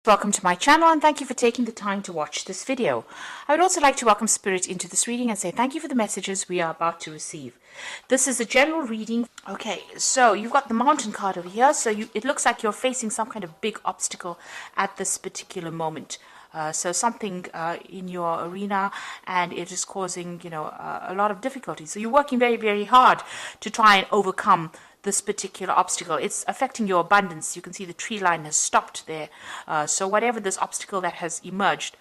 Welcome to my channel and thank you for taking the time to watch this video. I would also like to welcome Spirit into this reading and say thank you for the messages we are about to receive. This is a general reading. Okay, so you've got the Mountain card over here. So it looks like you're facing some kind of big obstacle at this particular moment. So something in your arena, and it is causing, a lot of difficulty. So you're working very, very hard to try and overcome this particular obstacle. It's affecting your abundance. You can see the tree line has stopped there. So whatever this obstacle that has emerged.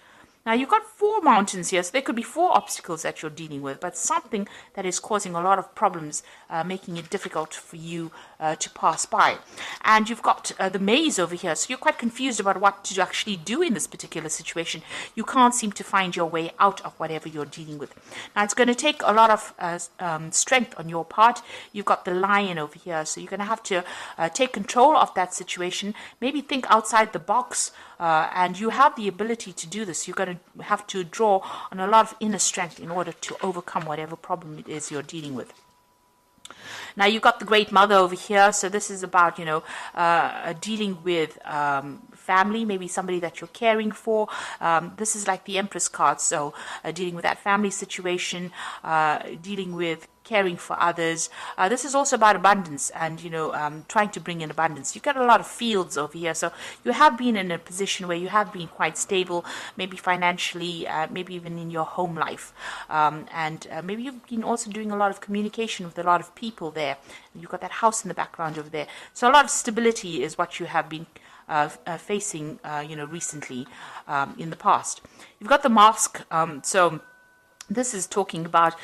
Now you've got 4 mountains here, so there could be 4 obstacles that you're dealing with, but something that is causing a lot of problems, making it difficult for you to pass by. And you've got the maze over here, so you're quite confused about what to actually do in this particular situation. You can't seem to find your way out of whatever you're dealing with. Now it's going to take a lot of strength on your part. You've got the lion over here, so you're going to have to take control of that situation, maybe think outside the box, and you have the ability to do this. You're going to have to draw on a lot of inner strength in order to overcome whatever problem it is you're dealing with. Now you've got the Great Mother over here, so this is about, dealing with family, maybe somebody that you're caring for. This is like the Empress card, so dealing with that family situation, dealing with caring for others. This is also about abundance and, trying to bring in abundance. You've got a lot of fields over here, so you have been in a position where you have been quite stable, maybe financially, maybe even in your home life. And maybe you've been also doing a lot of communication with a lot of people there. You've got that house in the background over there. So a lot of stability is what you have been facing, recently in the past. You've got the mask, so this is talking about,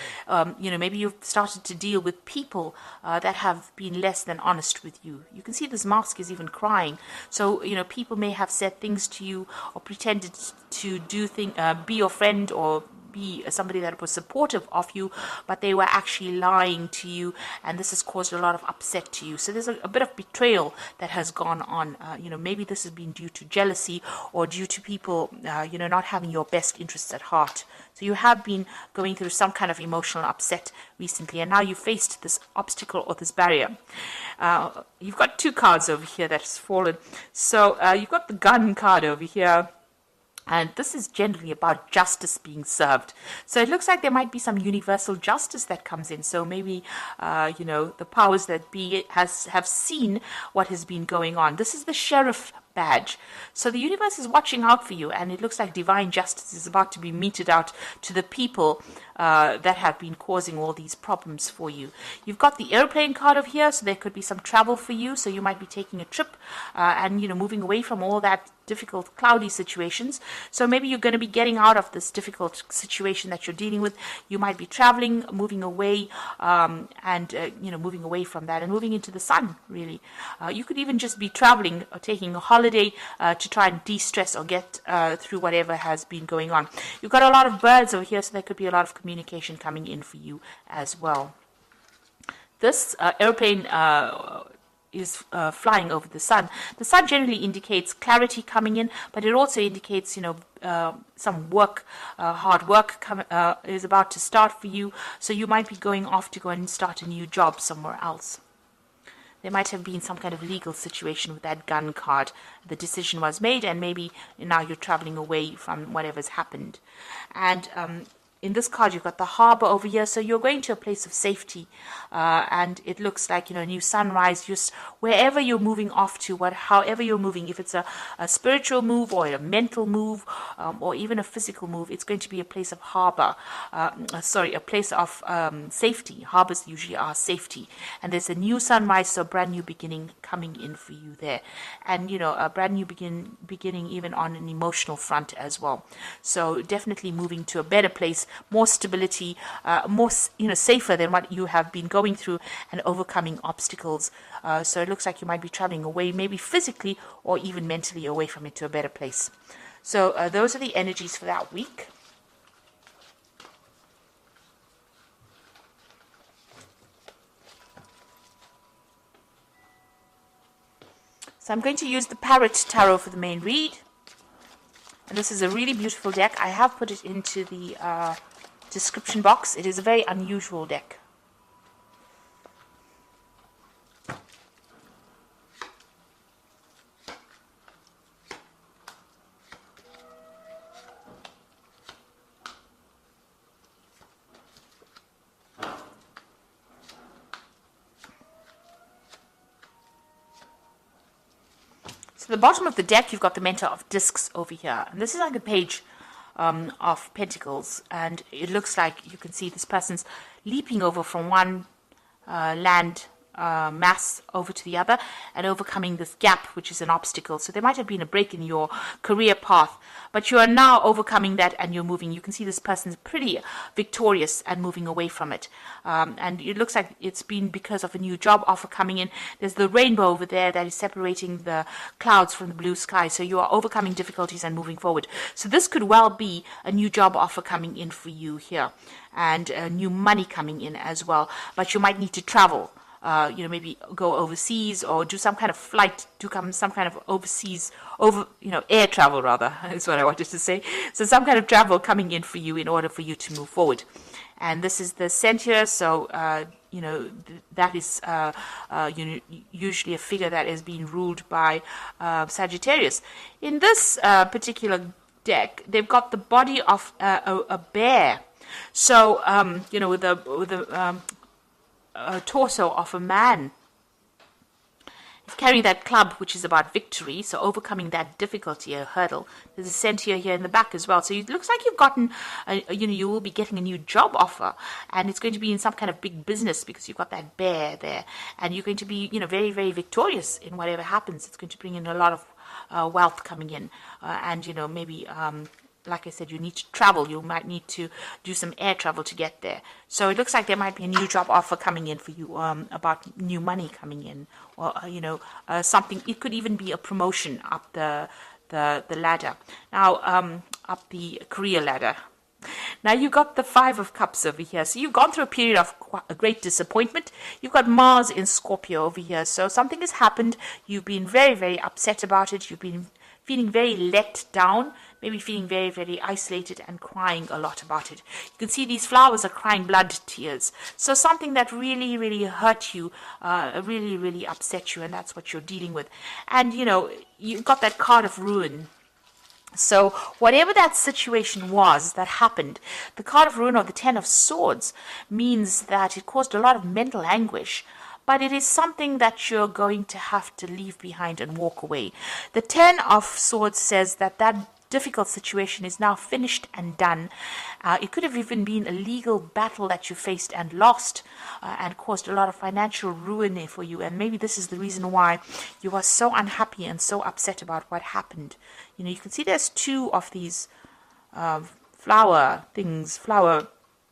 maybe you've started to deal with people that have been less than honest with you. You can see this mask is even crying. So, people may have said things to you or pretended to be your friend or be somebody that was supportive of you, but they were actually lying to you, and this has caused a lot of upset to you. So there's a bit of betrayal that has gone on. Maybe this has been due to jealousy or due to people, not having your best interests at heart. So you have been going through some kind of emotional upset recently, and now you faced this obstacle or this barrier. You've got 2 cards over here that's fallen. So you've got the Gun card over here. And this is generally about justice being served. So it looks like there might be some universal justice that comes in. So maybe, the powers that be have seen what has been going on. This is the Sheriff badge. So the universe is watching out for you, and it looks like divine justice is about to be meted out to the people that have been causing all these problems for you. You've got the airplane card over here, so there could be some travel for you. So you might be taking a trip and, moving away from all that difficult, cloudy situations. So maybe you're going to be getting out of this difficult situation that you're dealing with. You might be traveling, moving away, moving away from that and moving into the sun, really. You could even just be traveling or taking a holiday to try and de-stress or get through whatever has been going on. You've got a lot of birds over here, so there could be a lot of communication coming in for you as well. This airplane is flying over the sun. The sun generally indicates clarity coming in, but it also indicates, some work, hard work is about to start for you. So you might be going off to go and start a new job somewhere else. There might have been some kind of legal situation with that Gun card. The decision was made, and maybe now you're traveling away from whatever's happened. And in this card, you've got the harbor over here, so you're going to a place of safety, and it looks like, a new sunrise. Just wherever you're moving off to, however you're moving, if it's a spiritual move or a mental move, or even a physical move, it's going to be a place of harbor. A place of safety. Harbors usually are safety, and there's a new sunrise, so a brand new beginning coming in for you there, and a brand new beginning even on an emotional front as well. So definitely moving to a better place, more stability, more safer than what you have been going through, and overcoming obstacles. So it looks like you might be traveling away, maybe physically or even mentally away from it to a better place. So those are the energies for that week. So I'm going to use the Parrot Tarot for the main read. And this is a really beautiful deck. I have put it into the description box. It is a very unusual deck. the bottom of the deck, you've got the Mentor of Discs over here. And this is like a page of Pentacles. And it looks like you can see this person's leaping over from one land mass over to the other and overcoming this gap, which is an obstacle. So there might have been a break in your career path, but you are now overcoming that and you're moving. You can see this person's pretty victorious and moving away from it. And it looks like it's been because of a new job offer coming in. There's the rainbow over there that is separating the clouds from the blue sky. So you are overcoming difficulties and moving forward. So this could well be a new job offer coming in for you here, and new money coming in as well. But you might need to travel. Maybe go overseas or do some kind of flight, some kind of overseas, air travel rather, is what I wanted to say. So some kind of travel coming in for you in order for you to move forward. And this is the center, so, that is usually a figure that is being ruled by Sagittarius. In this particular deck, they've got the body of a bear. So, with a torso of a man. He's carrying that club, which is about victory, so overcoming that difficulty, a hurdle. There's a center here in the back as well. So it looks like you've gotten, you will be getting a new job offer, and it's going to be in some kind of big business because you've got that bear there, and you're going to be, very, very victorious in whatever happens. It's going to bring in a lot of wealth coming in, and maybe. Like I said, you need to travel. You might need to do some air travel to get there. So it looks like there might be a new job offer coming in for you, about new money coming in, or something. It could even be a promotion up the ladder. Now, up the career ladder. Now you've got the Five of Cups over here. So you've gone through a period of a great disappointment. You've got Mars in Scorpio over here. So something has happened. You've been very, very upset about it. You've been feeling very let down, maybe feeling very, very isolated and crying a lot about it. You can see these flowers are crying blood tears. So something that really, really hurt you, really, really upset you, and that's what you're dealing with. And, you've got that card of ruin. So whatever that situation was that happened, the card of ruin or the Ten of Swords means that it caused a lot of mental anguish. But it is something that you're going to have to leave behind and walk away. The Ten of Swords says that difficult situation is now finished and done. It could have even been a legal battle that you faced and lost, and caused a lot of financial ruin for you. And maybe this is the reason why you are so unhappy and so upset about what happened. You can see there's two of these flower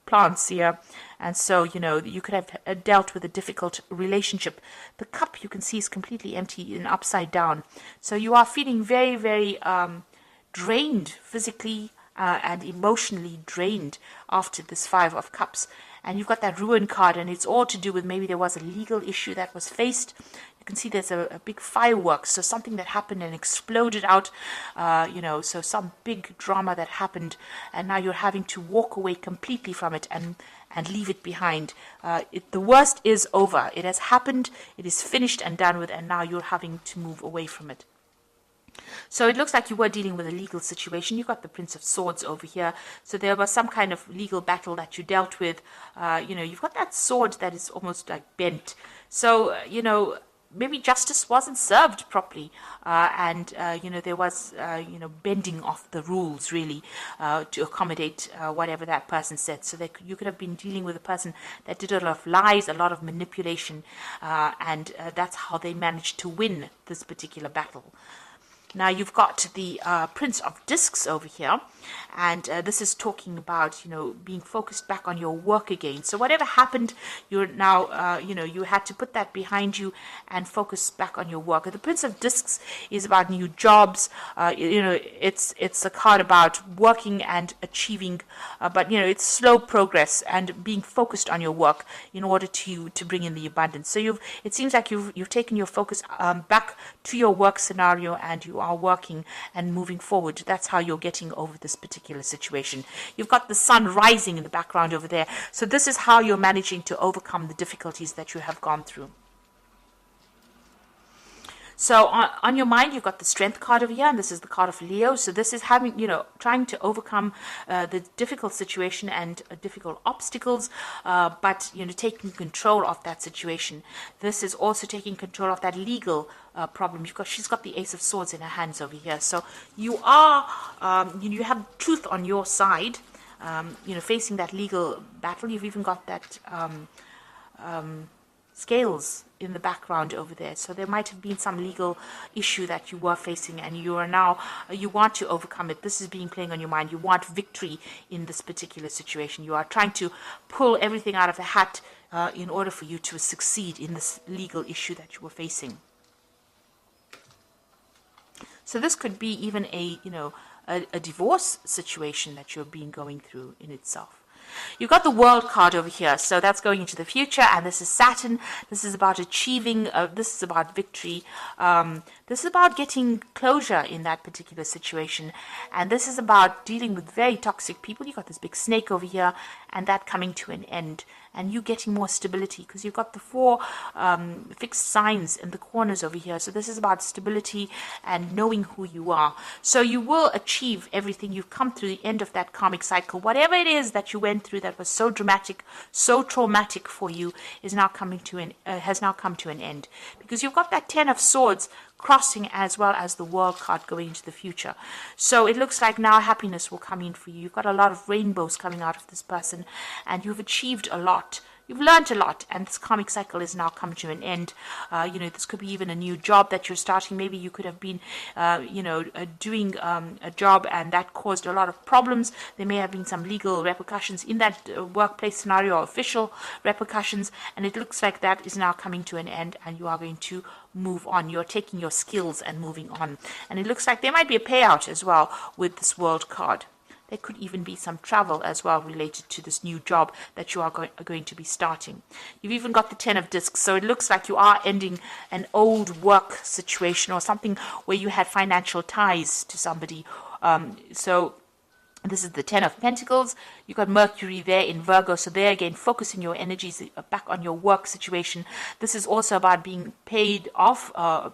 plants here, and so you could have dealt with a difficult relationship. The cup you can see is completely empty and upside down, so you are feeling very, very drained physically and emotionally drained after this Five of Cups. And you've got that ruin card, and it's all to do with maybe there was a legal issue that was faced. You can see there's a big fireworks, so something that happened and exploded out, so some big drama that happened, and now you're having to walk away completely from it and leave it behind. The worst is over. It has happened, it is finished and done with, and now you're having to move away from it. So it looks like you were dealing with a legal situation. You've got the Prince of Swords over here. So there was some kind of legal battle that you dealt with. You've got that sword that is almost like bent. So, maybe justice wasn't served properly. And there was, bending of the rules, really, to accommodate whatever that person said. So you could have been dealing with a person that did a lot of lies, a lot of manipulation. And that's how they managed to win this particular battle. Now you've got the Prince of Discs over here, and this is talking about, being focused back on your work again. So whatever happened, you're now, you had to put that behind you and focus back on your work. The Prince of Discs is about new jobs. It's a card about working and achieving, but it's slow progress and being focused on your work in order to bring in the abundance. So it seems like you've taken your focus back to your work scenario, and you are working and moving forward. That's how you're getting over this particular situation. You've got the sun rising in the background over there. So this is how you're managing to overcome the difficulties that you have gone through. So on your mind, you've got the Strength card over here, and this is the card of Leo. So this is having, trying to overcome the difficult situation and difficult obstacles, but, taking control of that situation. This is also taking control of that legal problem. She's got the Ace of Swords in her hands over here. So you are, you have truth on your side, facing that legal battle. You've even got that scales in the background over there. So there might have been some legal issue that you were facing, and you are now, you want to overcome it. This is being playing on your mind. You want victory in this particular situation. You are trying to pull everything out of the hat in order for you to succeed in this legal issue that you were facing. So this could be even a divorce situation that you're going through in itself. You've got the World card over here, so that's going into the future, and this is Saturn. This is about achieving, this is about victory. This is about getting closure in that particular situation, and this is about dealing with very toxic people. You've got this big snake over here, and that coming to an end, and you getting more stability, because you've got the 4 fixed signs in the corners over here. So this is about stability and knowing who you are. So you will achieve everything. You've come through the end of that karmic cycle. Whatever it is that you went through that was so dramatic, so traumatic for you, is now coming to has now come to an end, because you've got that 10 of Swords crossing as well as the World card going into the future. So it looks like now happiness will come in for you. You've got a lot of rainbows coming out of this person, and you've achieved a lot. You've learned a lot, and this karmic cycle is now come to an end. This could be even a new job that you're starting. Maybe you could have been, doing a job, and that caused a lot of problems. There may have been some legal repercussions in that workplace scenario, or official repercussions, and it looks like that is now coming to an end, and you are going to move on. You're taking your skills and moving on. And it looks like there might be a payout as well with this World card. There could even be some travel as well related to this new job that you are going to be starting. You've even got the 10 of Discs, so it looks like you are ending an old work situation or something where you had financial ties to somebody. So this is the 10 of Pentacles. You've got Mercury there in Virgo. So there again, focusing your energies back on your work situation. This is also about being paid off,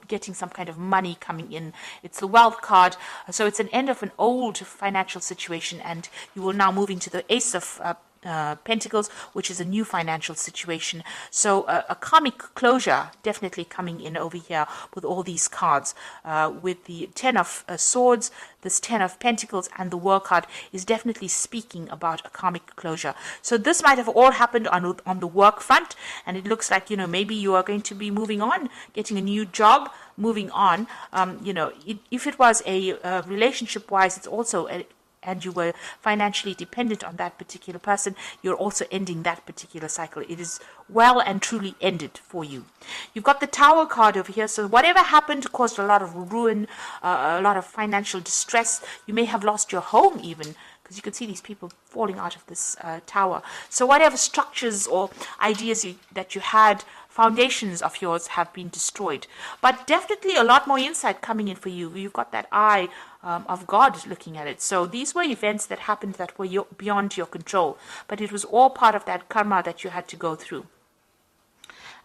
getting some kind of money coming in. It's the Wealth card. So it's an end of an old financial situation, and you will now move into the Ace of Pentacles, which is a new financial situation. So a karmic closure definitely coming in over here with all these cards. With the 10 of Swords, this 10 of Pentacles, and the World card is definitely speaking about a karmic closure. So this might have all happened on the work front, and it looks like, maybe you are going to be moving on, getting a new job, moving on. If it was a relationship-wise, it's also and you were financially dependent on that particular person, you're also ending that particular cycle. It is well and truly ended for you. You've got the Tower card over here. So whatever happened caused a lot of ruin, a lot of financial distress. You may have lost your home even, because you can see these people falling out of this tower. So whatever structures or ideas that you had, foundations of yours have been destroyed. But definitely a lot more insight coming in for you. You've got that eye of God looking at it. So these were events that happened that were beyond your control. But it was all part of that karma that you had to go through.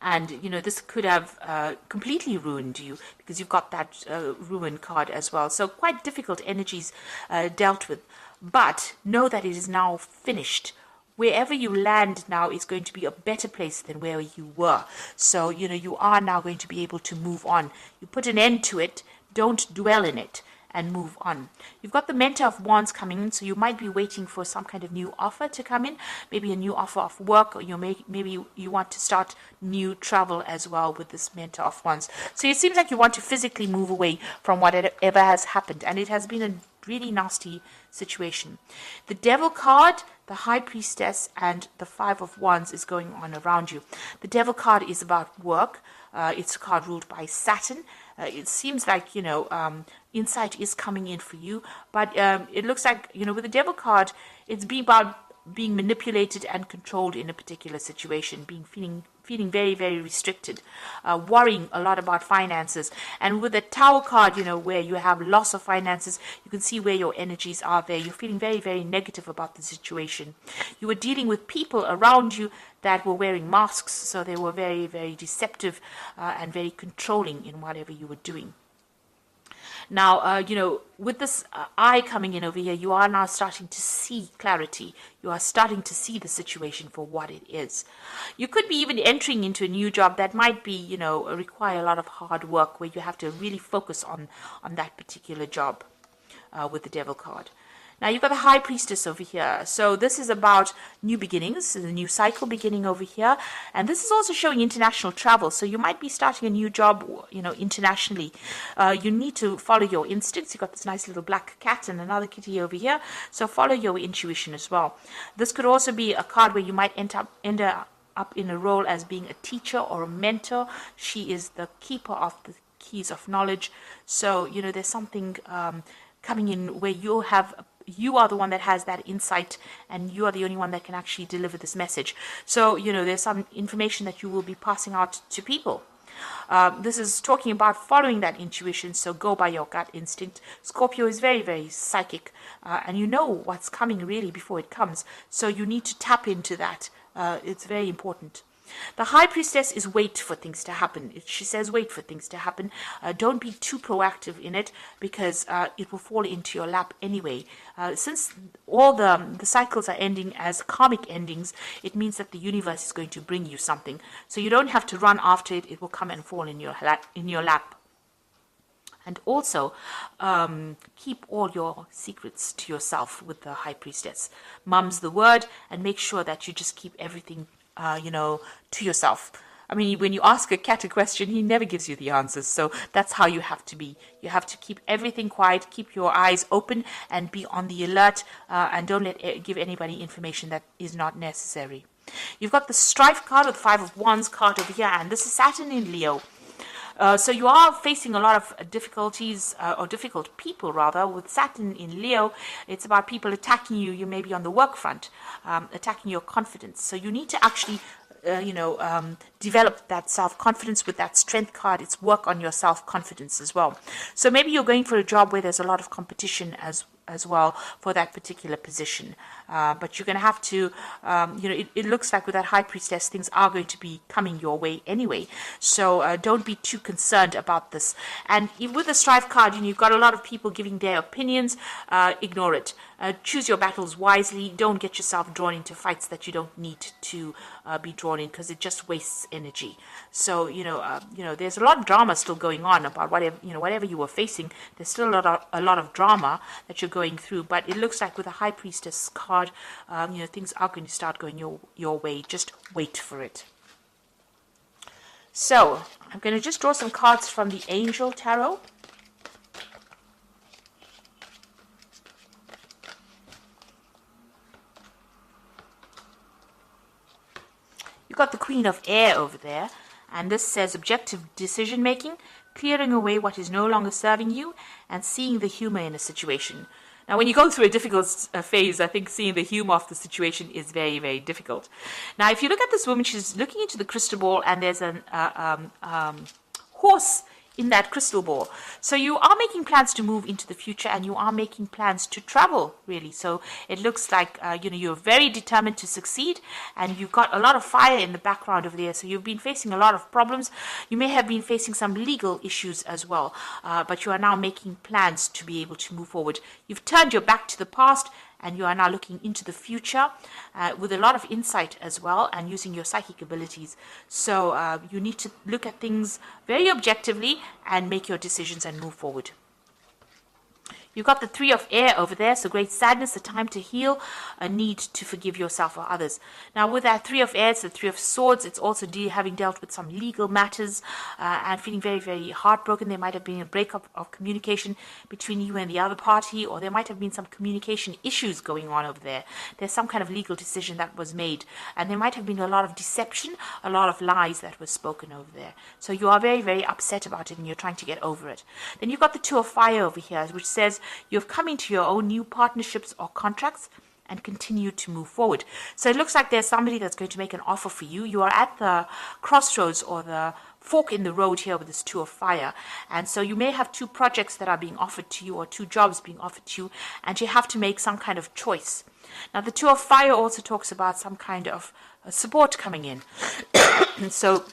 And, this could have completely ruined you, because you've got that ruin card as well. So quite difficult energies dealt with. But know that it is now finished. Wherever you land now is going to be a better place than where you were. So, you are now going to be able to move on. You put an end to it. Don't dwell in it, and move on. You've got the Mentor of Wands coming in, so you might be waiting for some kind of new offer to come in, maybe a new offer of work, or maybe you want to start new travel as well with this Mentor of Wands. So it seems like you want to physically move away from whatever has happened, and it has been a really nasty situation. The Devil card, the High Priestess, and the 5 of Wands is going on around you. The Devil card is about work. It's a card ruled by Saturn. It seems like, insight is coming in for you. But it looks like, with the Devil card, it's about being manipulated and controlled in a particular situation, feeling feeling very, very restricted, worrying a lot about finances. And with the Tower card, where you have loss of finances, you can see where your energies are there. You're feeling very, very negative about the situation. You were dealing with people around you that were wearing masks, so they were very, very deceptive and very controlling in whatever you were doing. Now, with this eye coming in over here, you are now starting to see clarity. You are starting to see the situation for what it is. You could be even entering into a new job that might be, require a lot of hard work, where you have to really focus on that particular job with the Devil card. Now, you've got the High Priestess over here. So this is about new beginnings, a new cycle beginning over here. And this is also showing international travel. So you might be starting a new job, internationally. You need to follow your instincts. You've got this nice little black cat and another kitty over here. So follow your intuition as well. This could also be a card where you might end up in a role as being a teacher or a mentor. She is the keeper of the keys of knowledge. So, there's something coming in where you are the one that has that insight, and you are the only one that can actually deliver this message. So, there's some information that you will be passing out to people. This is talking about following that intuition, so go by your gut instinct. Scorpio is very, very psychic, and you know what's coming really before it comes. So you need to tap into that. It's very important. The High Priestess is wait for things to happen. She says wait for things to happen. Don't be too proactive in it, because it will fall into your lap anyway. Since all the cycles are ending as karmic endings, it means that the universe is going to bring you something. So you don't have to run after it. It will come and fall in your lap. And also, keep all your secrets to yourself with the High Priestess. Mum's the word, and make sure that you just keep everything to yourself. I mean, when you ask a cat a question, he never gives you the answers. So that's how you have to be. You have to keep everything quiet, keep your eyes open, and be on the alert, and don't give anybody information that is not necessary. You've got the Strife card, or the Five of Wands card over here, and this is Saturn in Leo. So you are facing a lot of difficulties, or difficult people rather, with Saturn in Leo. It's about people attacking you. You may be on the work front, attacking your confidence. So you need to actually, develop that self-confidence with that Strength card. It's work on your self-confidence as well. So maybe you're going for a job where there's a lot of competition as well for that particular position. But you're going to have to, it looks like with that High Priestess, things are going to be coming your way anyway. So don't be too concerned about this. And with the Strife card, you've got a lot of people giving their opinions. Ignore it. Choose your battles wisely. Don't get yourself drawn into fights that you don't need to be drawn in, because it just wastes energy. So, there's a lot of drama still going on about whatever you were facing. There's still a lot of drama that you're going through, but it looks like with a High Priestess card, things are going to start going your way. Just wait for it. So I'm going to just draw some cards from the Angel Tarot. You've got the Queen of Air over there, and this says objective decision making, clearing away what is no longer serving you, and seeing the humor in a situation. Now, when you go through a difficult phase, I think seeing the humor of the situation is very, very difficult. Now, if you look at this woman, she's looking into the crystal ball, and there's a horse in that crystal ball. So you are making plans to move into the future, and you are making plans to travel, really. So it looks like, you're very determined to succeed, and you've got a lot of fire in the background over there. So you've been facing a lot of problems. You may have been facing some legal issues as well, but you are now making plans to be able to move forward. You've turned your back to the past, and you are now looking into the future with a lot of insight as well, and using your psychic abilities. So you need to look at things very objectively and make your decisions and move forward. You've got the Three of Air over there, so great sadness, a time to heal, a need to forgive yourself or others. Now, with that Three of Air, it's the Three of Swords. It's also having dealt with some legal matters and feeling very, very heartbroken. There might have been a breakup of communication between you and the other party, or there might have been some communication issues going on over there. There's some kind of legal decision that was made, and there might have been a lot of deception, a lot of lies that were spoken over there. So you are very, very upset about it, and you're trying to get over it. Then you've got the Two of Fire over here, which says you've come into your own new partnerships or contracts, and continue to move forward. So it looks like there's somebody that's going to make an offer for you. You are at the crossroads or the fork in the road here with this Two of Fire, and so you may have two projects that are being offered to you, or two jobs being offered to you, and you have to make some kind of choice. Now the Two of Fire also talks about some kind of support coming in. So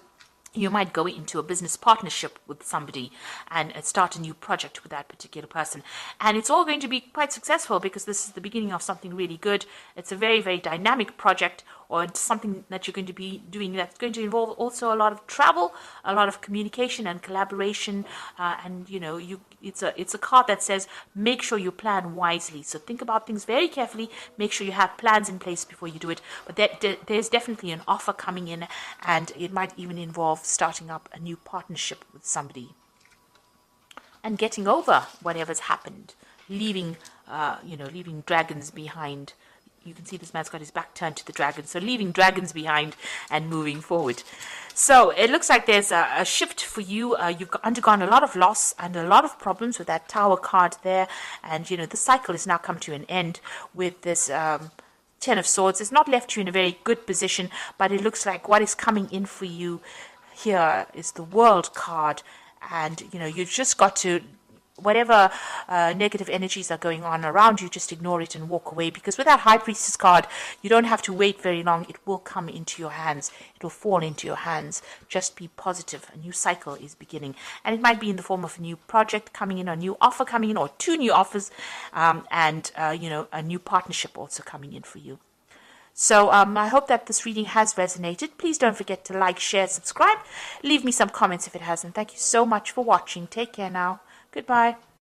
you might go into a business partnership with somebody and start a new project with that particular person. And it's all going to be quite successful because this is the beginning of something really good. It's a very, very dynamic project, or it's something that you're going to be doing that's going to involve also a lot of travel, a lot of communication and collaboration. And, you know, it's a card that says make sure you plan wisely. So think about things very carefully. Make sure you have plans in place before you do it. But there's definitely an offer coming in, and it might even involve starting up a new partnership with somebody and getting over whatever's happened, leaving dragons behind. You can see this man's got his back turned to the dragons, so leaving dragons behind and moving forward. So it looks like there's a shift for you. You've undergone a lot of loss and a lot of problems with that Tower card there, and you know the cycle has now come to an end with this Ten of Swords. It's not left you in a very good position, but it looks like what is coming in for you here is the World card, and you know you've just got to, whatever negative energies are going on around you, just ignore it and walk away, because with that High Priestess card, you don't have to wait very long. It will come into your hands. It will fall into your hands. Just be positive. A new cycle is beginning, and it might be in the form of a new project coming in, or a new offer coming in, or two new offers, and a new partnership also coming in for you. So I hope that this reading has resonated. Please don't forget to like, share, subscribe. Leave me some comments if it hasn't. Thank you so much for watching. Take care now. Goodbye.